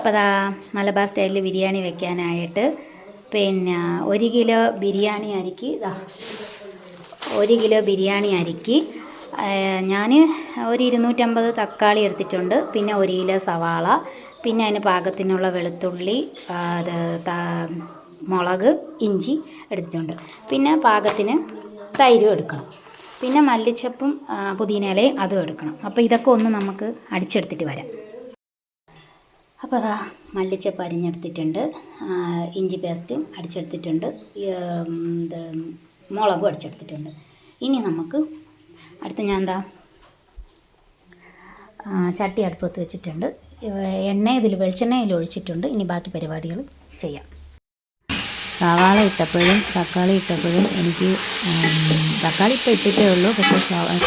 അപ്പോൾ അതാ മലബാർ സ്റ്റൈലിൽ ബിരിയാണി വെക്കാനായിട്ട് പിന്നെ 1 കിലോ ബിരിയാണി അരിക്ക് 1 കിലോ ബിരിയാണി അരിക്ക് ഞാൻ ഒരു 250 തക്കാളി എടുത്തിട്ടുണ്ട്. പിന്നെ 1 കിലോ സവാള, പിന്നെ അതിന് പാകത്തിനുള്ള വെളുത്തുള്ളി, മുളക്, ഇഞ്ചി എടുത്തിട്ടുണ്ട്. പിന്നെ പാകത്തിന് തൈരും എടുക്കണം. പിന്നെ മല്ലിച്ചപ്പും പുതിനയിലയും അതും എടുക്കണം. അപ്പോൾ ഇതൊക്കെ ഒന്ന് നമുക്ക് അടിച്ചെടുത്തിട്ട് വരാം. അപ്പോൾ അതാ മല്ലിച്ചപ്പ് അരിഞ്ഞെടുത്തിട്ടുണ്ട്, ഇഞ്ചി പേസ്റ്റും അടിച്ചെടുത്തിട്ടുണ്ട്, മുളകും അടിച്ചെടുത്തിട്ടുണ്ട്. ഇനി നമുക്ക് ഞാൻ ചട്ടി അടുപ്പത്ത് വെച്ചിട്ടുണ്ട്. വെളിച്ചെണ്ണയിൽ ഒഴിച്ചിട്ടുണ്ട്. ഇനി ബാക്കി പരിപാടികൾ ചെയ്യാം. സവാള ഇട്ടപ്പോഴും തക്കാളി ഇട്ടപ്പോഴും എനിക്ക് തക്കാളി ഇപ്പോൾ ഇട്ടിട്ടേ ഉള്ളൂ. പക്ഷേ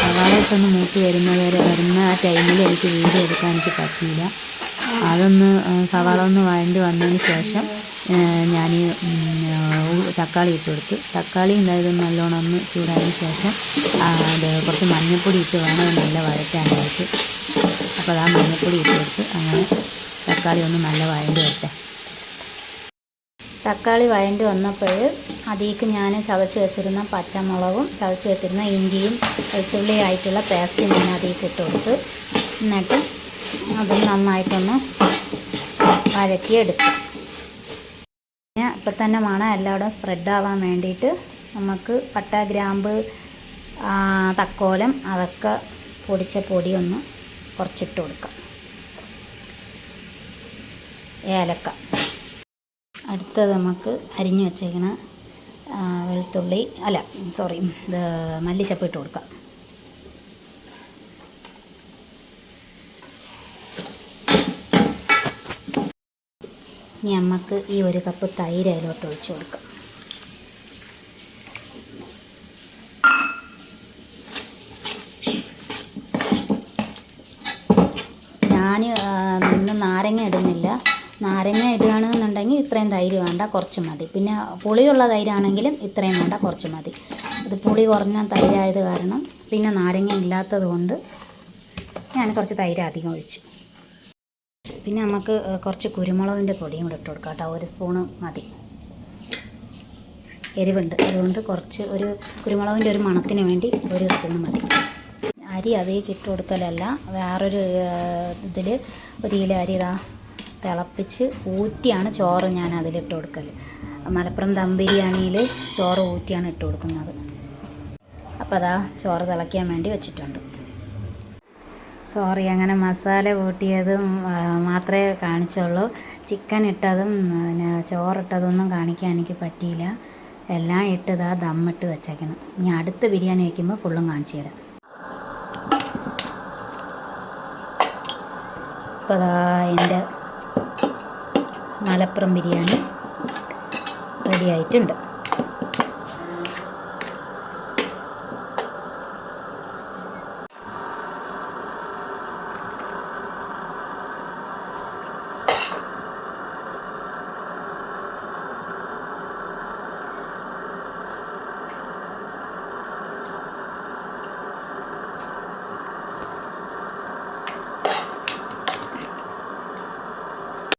സവാള ഇട്ടൊന്ന് മൂത്ത് വരുന്ന ആ ടൈമിൽ എനിക്ക് വീഡിയോ എടുക്കാൻ എനിക്ക് പറ്റിയില്ല. അതൊന്ന് സവാള ഒന്ന് വഴണ്ടി വന്നതിന് ശേഷം ഞാൻ തക്കാളി ഇട്ട് കൊടുത്തു. തക്കാളി ഉണ്ടായതൊന്ന് നല്ലോണം ഒന്ന് ചൂടായതിന് ശേഷം അത് കുറച്ച് മഞ്ഞൾപ്പൊടി ഇട്ട് വേണം നല്ല വഴറ്റാനായിട്ട്. അപ്പോൾ ആ മഞ്ഞൾപ്പൊടി ഇട്ട് കൊടുത്ത് അങ്ങനെ തക്കാളി ഒന്ന് നല്ല വഴണ്ടി വരട്ടെ. തക്കാളി വഴണ്ടി വന്നപ്പോൾ അതിലേക്ക് ഞാൻ ചതച്ച് വെച്ചിരുന്ന പച്ചമുളകും ചതച്ച് വെച്ചിരുന്ന ഇഞ്ചിയും വെളുത്തുള്ളിയും ആയിട്ടുള്ള പേസ്റ്റ് ഞാൻ അതിലേക്ക് ഇട്ട് കൊടുത്ത് എന്നിട്ട് അത് നന്നായിട്ടൊന്ന് വഴറ്റിയെടുക്കും. പിന്നെ ഇപ്പം തന്നെ മണം എല്ലായിടും സ്പ്രെഡ് ആവാൻ വേണ്ടിയിട്ട് നമുക്ക് പട്ട, ഗ്രാമ്പ്, തക്കോലം അതൊക്കെ പൊടിച്ച പൊടിയൊന്ന് കുറച്ചിട്ട് കൊടുക്കാം. ഏലക്ക. അടുത്തത് നമുക്ക് അരിഞ്ഞു വെച്ചേക്കണ മല്ലിച്ചപ്പ് ഇട്ട് കൊടുക്കാം. ഇനി നമുക്ക് ഈ 1 കപ്പ് തൈര് അതിലോട്ട് ഒഴിച്ച് കൊടുക്കാം. ഞാൻ ഇന്ന് നാരങ്ങ ഇടുന്നില്ല. നാരങ്ങ ഇടുകയാണെന്നുണ്ടെങ്കിൽ ഇത്രയും തൈര് വേണ്ട, കുറച്ച് മതി. പിന്നെ പുളിയുള്ള തൈരാണെങ്കിലും ഇത്രയും വേണ്ട, കുറച്ച് മതി. ഇത് പുളി കുറഞ്ഞ തൈരായത് കാരണം പിന്നെ നാരങ്ങ ഇല്ലാത്തത് കൊണ്ട് ഞാൻ കുറച്ച് തൈര് അധികം ഒഴിച്ചു. പിന്നെ നമുക്ക് കുറച്ച് കുരുമുളകിൻ്റെ പൊടിയും കൂടെ ഇട്ട് കൊടുക്കാം കേട്ടോ. 1 സ്പൂണ് മതി. എരിവുണ്ട്, അതുകൊണ്ട് കുറച്ച് ഒരു കുരുമുളകിൻ്റെ ഒരു മണത്തിന് വേണ്ടി 1 സ്പൂൺ മതി. അരി അതിലേക്ക് ഇട്ട് കൊടുക്കലല്ല, വേറൊരു ഇതിൽ 1 കിലോ അരി തിളപ്പിച്ച് ഊറ്റിയാണ് ചോറ് ഞാൻ അതിലിട്ട് കൊടുക്കൽ. മലപ്പുറം ദം ബിരിയാണിയിൽ ചോറ് ഊറ്റിയാണ് ഇട്ട് കൊടുക്കുന്നത്. അപ്പോൾ ചോറ് തിളയ്ക്കാൻ വേണ്ടി വെച്ചിട്ടുണ്ട്. സോറി, അങ്ങനെ മസാല കൂട്ടിയതും മാത്രമേ കാണിച്ചുള്ളൂ. ചിക്കൻ ഇട്ടതും ചോറിട്ടതൊന്നും കാണിക്കാൻ എനിക്ക് പറ്റിയില്ല. എല്ലാം ഇട്ട് ദമ്മിട്ട് വെച്ചേക്കണം. ഇനി അടുത്ത ബിരിയാണി വയ്ക്കുമ്പോൾ ഫുള്ളും കാണിച്ചു തരാം. അപ്പോൾ എൻ്റെ മലപ്പുറം ബിരിയാണി റെഡി ആയിട്ടുണ്ട്.